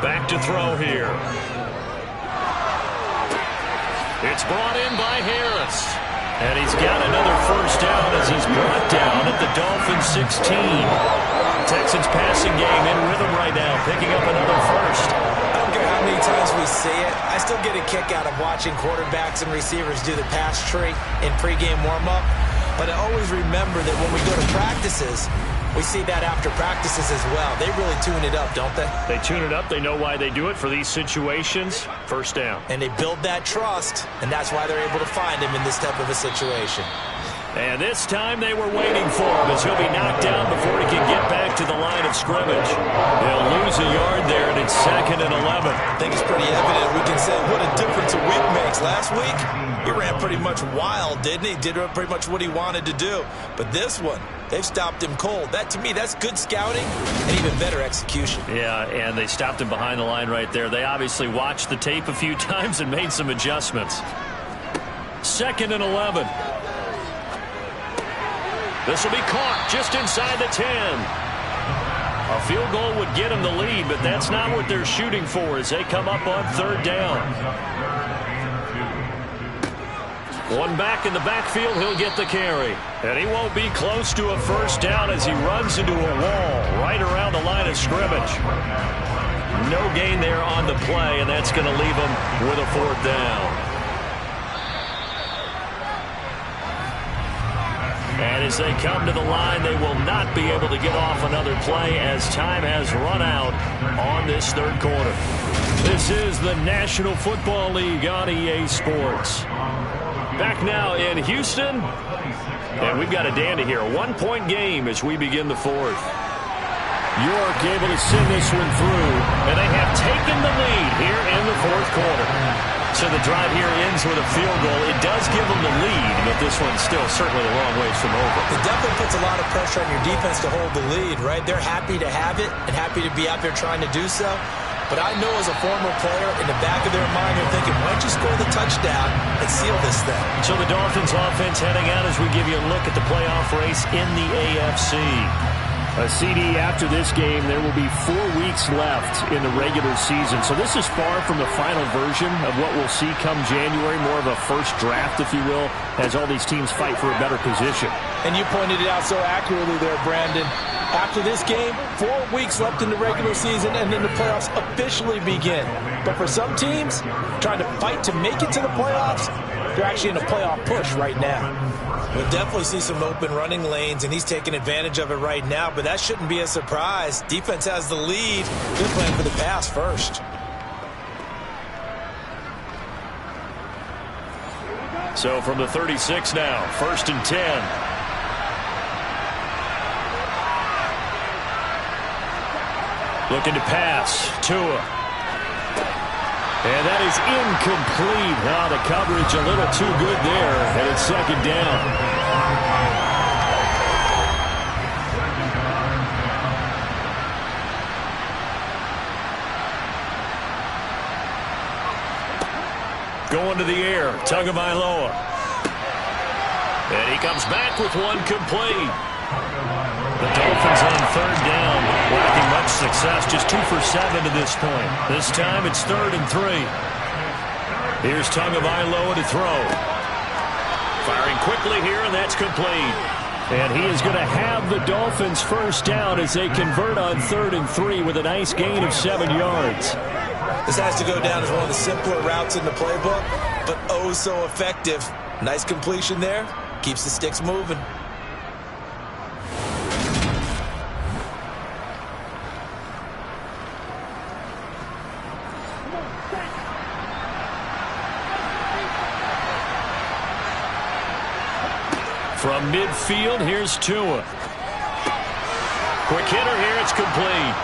Back to throw here. It's brought in by Harris. And he's got another 1st down as he's brought down at the Dolphins 16. Texans passing game in rhythm right now, picking up another 1st. I don't care how many times we see it, I still get a kick out of watching quarterbacks and receivers do the pass tree in pregame warm-up. But I always remember that when we go to practices, we see that after practices as well. They really tune it up, don't they? They tune it up. They know why they do it for these situations. 1st down. And they build that trust, and that's why they're able to find him in this type of a situation. And this time they were waiting for him as he'll be knocked down before he can get back to the line of scrimmage. He'll lose a yard there, and it's 2nd and 11. I think it's pretty evident. We can say what a difference a week makes. Last week, he ran pretty much wild, didn't he? Did pretty much what he wanted to do. But this one, they've stopped him cold. That, to me, that's good scouting and even better execution. Yeah, and they stopped him behind the line right there. They obviously watched the tape a few times and made some adjustments. 2nd and 11. This will be caught just inside the 10. A field goal would get him the lead, but that's not what they're shooting for as they come up on 3rd down. One back in the backfield, he'll get the carry. And he won't be close to a 1st down as he runs into a wall right around the line of scrimmage. No gain there on the play, and that's going to leave him with a 4th down. And as they come to the line, they will not be able to get off another play as time has run out on this 3rd quarter. This is the National Football League on EA Sports. Back now in Houston, and we've got a dandy here. A 1-point game as we begin the 4th. York able to send this one through, and they have taken the lead here in the 4th quarter. So the drive here ends with a field goal. It does give them the lead, but this one's still certainly a long ways from over. It definitely puts a lot of pressure on your defense to hold the lead, right? They're happy to have it and happy to be out there trying to do so. But I know as a former player, in the back of their mind, they're thinking, why don't you score the touchdown and seal this thing? So the Dolphins offense heading out as we give you a look at the playoff race in the AFC. A CD after this game, there will be 4 weeks left in the regular season. So this is far from the final version of what we'll see come January, more of a first draft, if you will, as all these teams fight for a better position. And you pointed it out so accurately there, Brandon. After this game, 4 weeks left in the regular season, and then the playoffs officially begin. But for some teams, trying to fight to make it to the playoffs, they're actually in a playoff push right now. We'll definitely see some open running lanes, and he's taking advantage of it right now, but that shouldn't be a surprise. Defense has the lead. They're playing for the pass first. So from the 36 now, 1st and 10. Looking to pass. Tua. And that is incomplete. Now the coverage a little too good there, and it's 2nd down. Going to the air, Tagovailoa. And he comes back with one complete. The Dolphins on 3rd down, lacking much success, just 2 for 7 to this point. This time it's 3rd and 3. Here's Tagovailoa to throw. Firing quickly here, and that's complete. And he is going to have the Dolphins 1st down as they convert on 3rd and 3 with a nice gain of 7 yards. This has to go down as one of the simpler routes in the playbook, but oh so effective. Nice completion there. Keeps the sticks moving. From midfield, here's Tua. Quick hitter here, it's complete.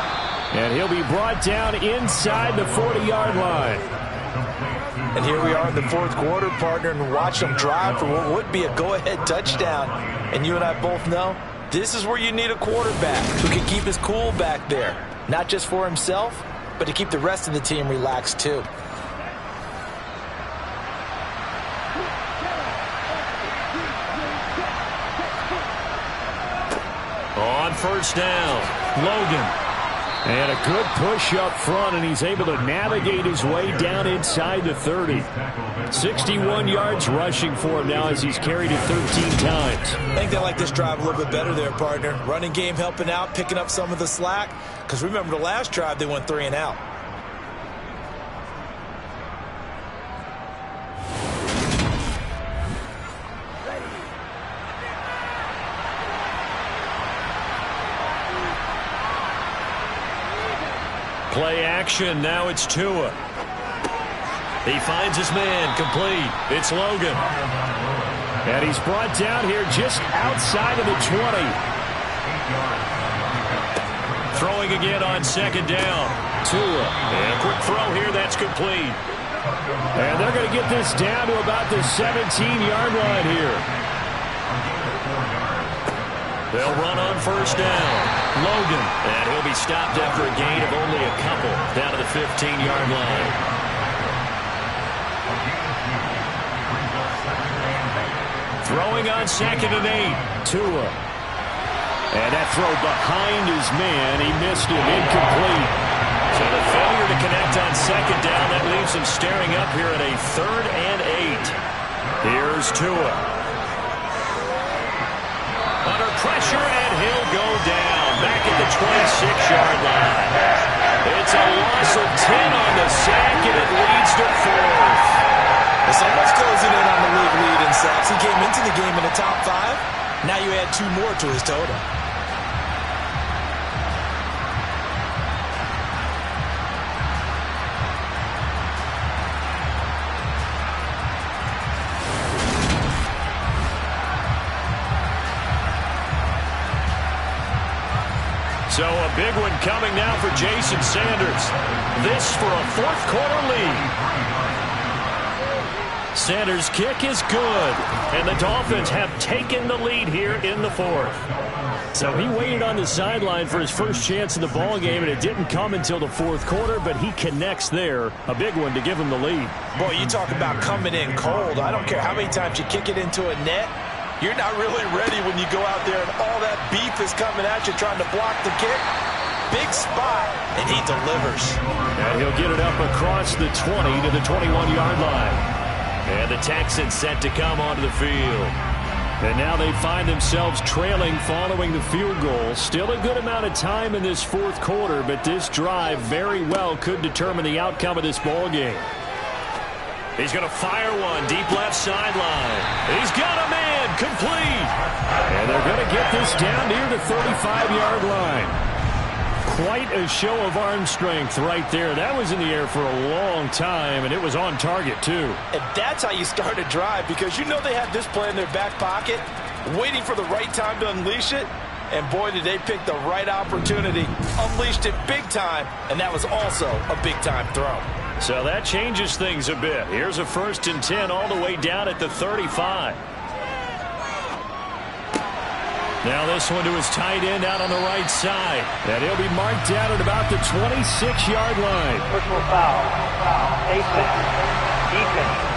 And he'll be brought down inside the 40-yard line. And here we are in the 4th quarter, partner, and watch them drive for what would be a go-ahead touchdown. And you and I both know this is where you need a quarterback who can keep his cool back there. Not just for himself, but to keep the rest of the team relaxed too. On 1st down, Logan. And a good push up front, and he's able to navigate his way down inside the 30. 61 yards rushing for him now as he's carried it 13 times. I think they like this drive a little bit better there, partner. Running game helping out, picking up some of the slack. Because remember the last drive, they went 3 and out. Play action, now it's Tua. He finds his man, complete. It's Logan. And he's brought down here just outside of the 20. Throwing again on second down. Tua. And a quick throw here. That's complete. And they're going to get this down to about the 17-yard line here. They'll run on first down. Logan. And he'll be stopped after a gain of only a couple. Down to the 15-yard line. Throwing on second and 8. Tua. And that throw behind his man. He missed it. Incomplete. So the failure to connect on second down, that leaves him staring up here at a 3rd and 8. Here's Tua. Under pressure, and he'll go down. Back at the 26-yard line. It's a loss of 10 on the sack, and it leads to 4th. It's almost closing in on the league lead in sacks. He came into the game in the top 5. Now you add 2 more to his total. So a big one coming now for Jason Sanders. This for a 4th quarter lead. Sanders' kick is good, and the Dolphins have taken the lead here in the 4th. So he waited on the sideline for his first chance in the ball game, and it didn't come until the 4th quarter, but he connects there. A big one to give him the lead. Boy, you talk about coming in cold. I don't care how many times you kick it into a net. You're not really ready when you go out there and all that beef is coming at you trying to block the kick. Big spot, and he delivers. And he'll get it up across the 20 to the 21-yard line. And the Texans set to come onto the field. And now they find themselves trailing following the field goal. Still a good amount of time in this 4th quarter, but this drive very well could determine the outcome of this ball game. He's going to fire one deep left sideline. He's got a man complete. And they're going to get this down near the 35-yard line. Quite a show of arm strength right there. That was in the air for a long time, and it was on target, too. And that's how you start a drive, because you know they have this play in their back pocket, waiting for the right time to unleash it. And boy, did they pick the right opportunity. Unleashed it big time, and that was also a big-time throw. So that changes things a bit. Here's a 1st and 10 all the way down at the 35. Now this one to his tight end out on the right side. And he'll be marked down at about the 26-yard line. Personal foul. Defense.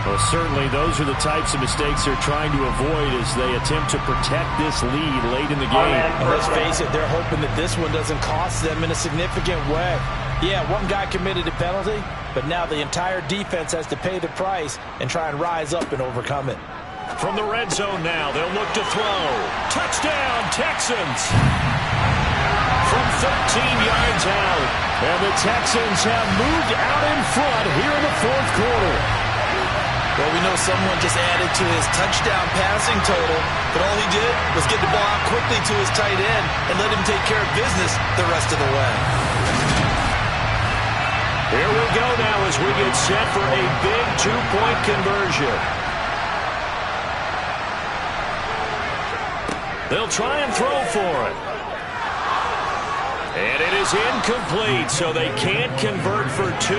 Well, certainly those are the types of mistakes they're trying to avoid as they attempt to protect this lead late in the game. And let's face it, they're hoping that this one doesn't cost them in a significant way. Yeah, one guy committed a penalty, but now the entire defense has to pay the price and try and rise up and overcome it. From the red zone now, they'll look to throw. Touchdown, Texans! From 13 yards out. And the Texans have moved out in front here in the 4th quarter. Well, we know someone just added to his touchdown passing total, but all he did was get the ball out quickly to his tight end and let him take care of business the rest of the way. Here we go now as we get set for a big 2-point conversion. They'll try and throw for it. And it is incomplete, so they can't convert for 2.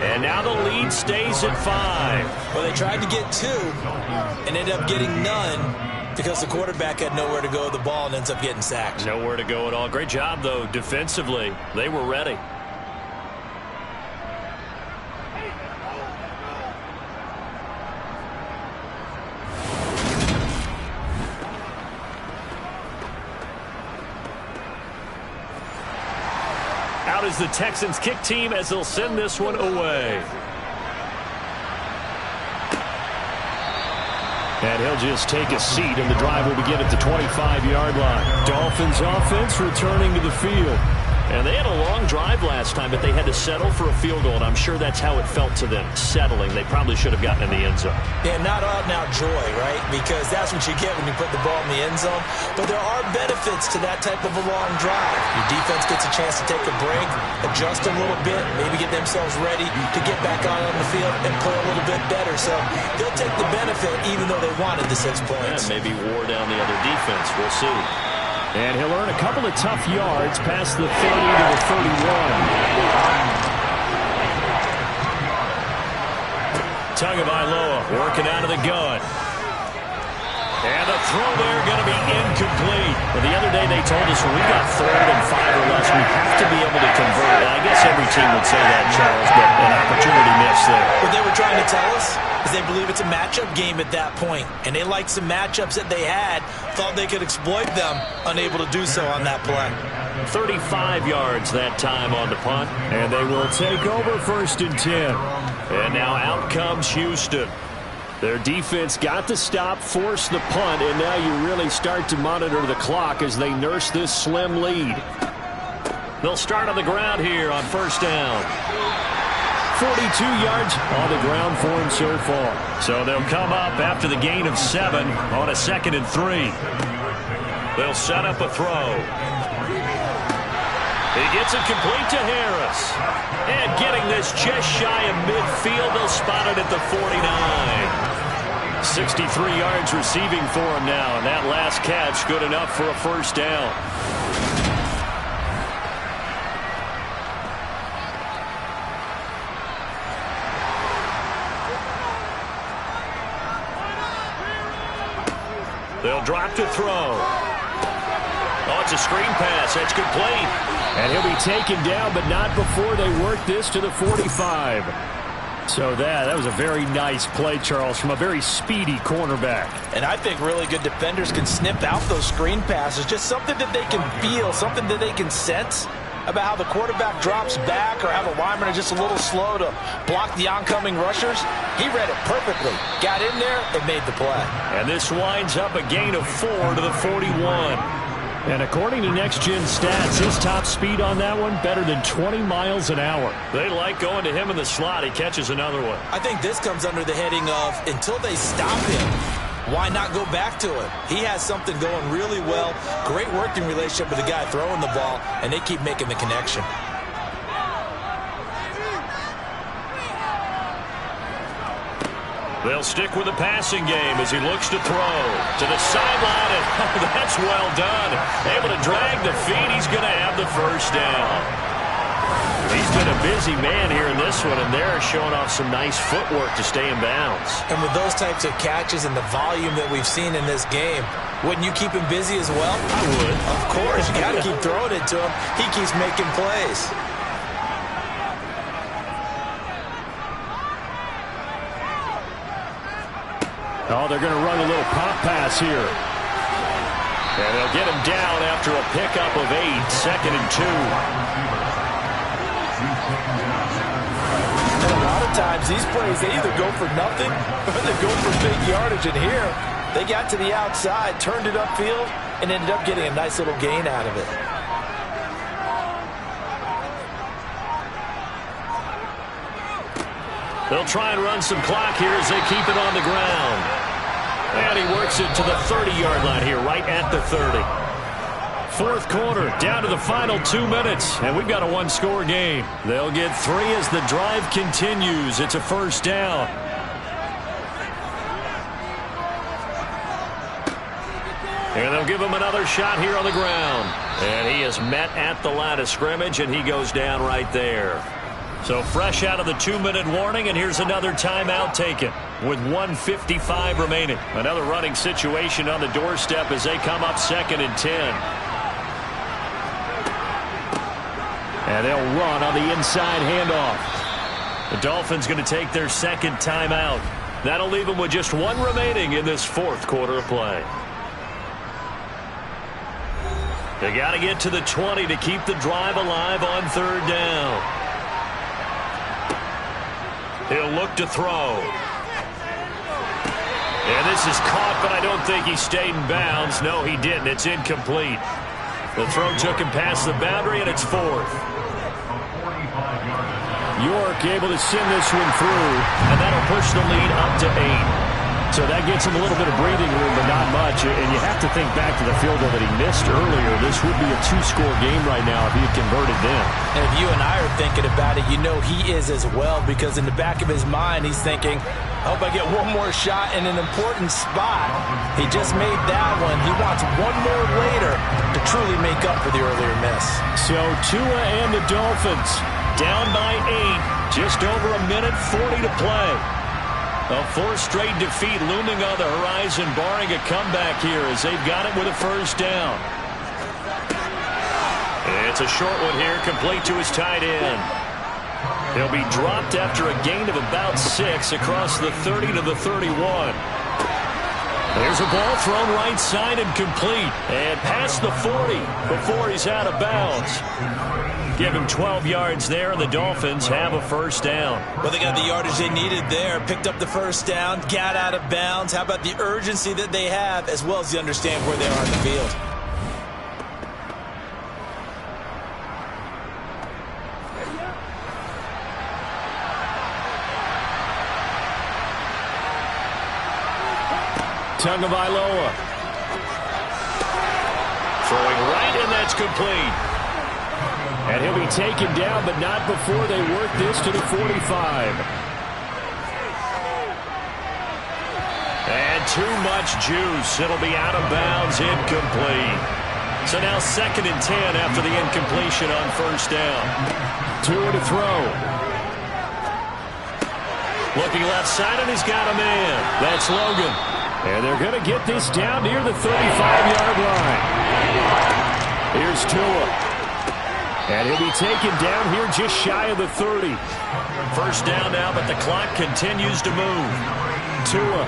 And now the lead stays at 5. Well, they tried to get 2 and ended up getting none because the quarterback had nowhere to go with the ball and ends up getting sacked. Nowhere to go at all. Great job, though, defensively. They were ready. Out is the Texans kick team as they'll send this one away. And he'll just take a seat, and the drive will begin at the 25-yard line. Dolphins offense returning to the field. And they had a long drive last time, but they had to settle for a field goal, and I'm sure that's how it felt to them, settling. They probably should have gotten in the end zone. Yeah, not out-and-out joy, right? Because that's what you get when you put the ball in the end zone. But there are benefits to that type of a long drive. Your defense gets a chance to take a break, adjust a little bit, maybe get themselves ready to get back out on the field and play a little bit better. So they'll take the benefit even though they wanted the 6 points. Yeah, maybe wore down the other defense. We'll see. And he'll earn a couple of tough yards past the 30 to the 31. Tagovailoa working out of the gun. And the throw there going to be incomplete. Well, the other day they told us when we got 3rd and 5 or less, we have to be able to convert. And I guess every team would say that, Charles, but an opportunity missed there. What they were trying to tell us is they believe it's a matchup game at that point. And they liked some matchups that they had, thought they could exploit them, unable to do so on that play. 35 yards that time on the punt. And they will take over 1st and 10. And now out comes Houston. Their defense got the stop, forced the punt, and now you really start to monitor the clock as they nurse this slim lead. They'll start on the ground here on 1st down. 42 yards on the ground for him so far. So they'll come up after the gain of 7 on a 2nd and 3. They'll set up a throw. He gets it complete to Harris. And getting this just shy of midfield, they'll spot it at the 49. 63 yards receiving for him now, and that last catch good enough for a 1st down. They'll drop to throw. Oh, it's a screen pass. That's complete. And he'll be taken down, but not before they work this to the 45. So that was a very nice play, Charles, from a very speedy cornerback. And I think really good defenders can snip out those screen passes. Just something that they can feel, something that they can sense about how the quarterback drops back or how the linemen are just a little slow to block the oncoming rushers. He read it perfectly. Got in there and made the play. And this winds up a gain of 4 to the 41. And according to Next Gen Stats, his top speed on that one, better than 20 miles an hour. They like going to him in the slot. He catches another one. I think this comes under the heading of until they stop him, why not go back to him? He has something going really well. Great working relationship with the guy throwing the ball, and they keep making the connection. They'll stick with the passing game as he looks to throw to the sideline, and that's well done. Able to drag the feet. He's going to have the 1st down. He's been a busy man here in this one, and they're showing off some nice footwork to stay in bounds. And with those types of catches and the volume that we've seen in this game, wouldn't you keep him busy as well? I would. Of course. You got to keep throwing it to him. He keeps making plays. Oh, they're going to run a little pop pass here. And they'll get him down after a pickup of 8, 2nd and 2. And a lot of times these plays, they either go for nothing or they go for big yardage. And here, they got to the outside, turned it upfield, and ended up getting a nice little gain out of it. They'll try and run some clock here as they keep it on the ground. And he works it to the 30-yard line here, right at the 30. 4th quarter, down to the final 2 minutes, and we've got a 1-score game. They'll get 3 as the drive continues. It's a 1st down. And they'll give him another shot here on the ground. And he is met at the line of scrimmage, and he goes down right there. So fresh out of the 2-minute warning, and here's another timeout taken with 1:55 remaining. Another running situation on the doorstep as they come up 2nd and 10. And they'll run on the inside handoff. The Dolphins going to take their 2nd timeout. That'll leave them with just 1 remaining in this 4th quarter of play. They got to get to the 20 to keep the drive alive on 3rd down. He'll look to throw. And this is caught, but I don't think he stayed in bounds. No, he didn't. It's incomplete. The throw took him past the boundary, and it's fourth. York able to send this one through, and that'll push the lead up to 8. So that gets him a little bit of breathing room, but not much. And you have to think back to the field goal that he missed earlier. This would be a 2-score game right now if he had converted then. And if you and I are thinking about it, you know he is as well, because in the back of his mind, he's thinking, I hope I get one more shot in an important spot. He just made that one. He wants one more later to truly make up for the earlier miss. So Tua and the Dolphins down by 8. Just over a minute 40 to play. A 4th straight defeat looming on the horizon, barring a comeback here as they've got it with a first down. It's a short one here, complete to his tight end. He'll be dropped after a gain of about 6 across the 30 to the 31. There's a ball thrown right side and complete. And past the 40 before he's out of bounds. Give him 12 yards there, and the Dolphins have a first down. Well, they got the yardage they needed there. Picked up the first down, got out of bounds. How about the urgency that they have, as well as you understand where they are on the field? Tagovailoa throwing right, and that's complete. And he'll be taken down, but not before they work this to the 45. And too much juice. It'll be out of bounds, incomplete. So now 2nd and 10 after the incompletion on first down. Tua to throw. Looking left side, and he's got a man. That's Logan. And they're going to get this down near the 35-yard line. Here's Tua. And he'll be taken down here just shy of the 30. First down now, but the clock continues to move. Tua.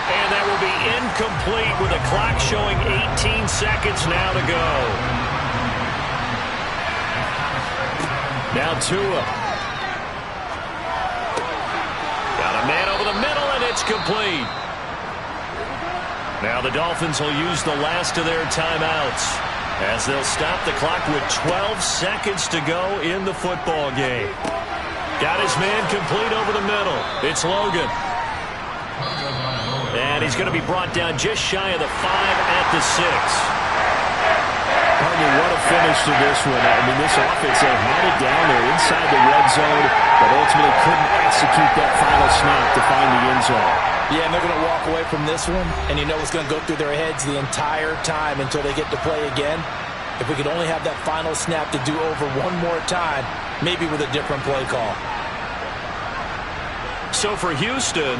And that will be incomplete with the clock showing 18 seconds now to go. Now Tua. Got a man over the middle, and it's complete. Now the Dolphins will use the last of their timeouts as they'll stop the clock with 12 seconds to go in the football game. Got his man complete over the middle. It's Logan. And he's going to be brought down just shy of the 5 at the 6. Partner, what a finish to this one. I mean, this offense, they had it down there inside the red zone, but ultimately couldn't execute that final snap to find the end zone. Yeah, and they're going to walk away from this one, and you know what's going to go through their heads the entire time until they get to play again. If we could only have that final snap to do over one more time, maybe with a different play call. So for Houston,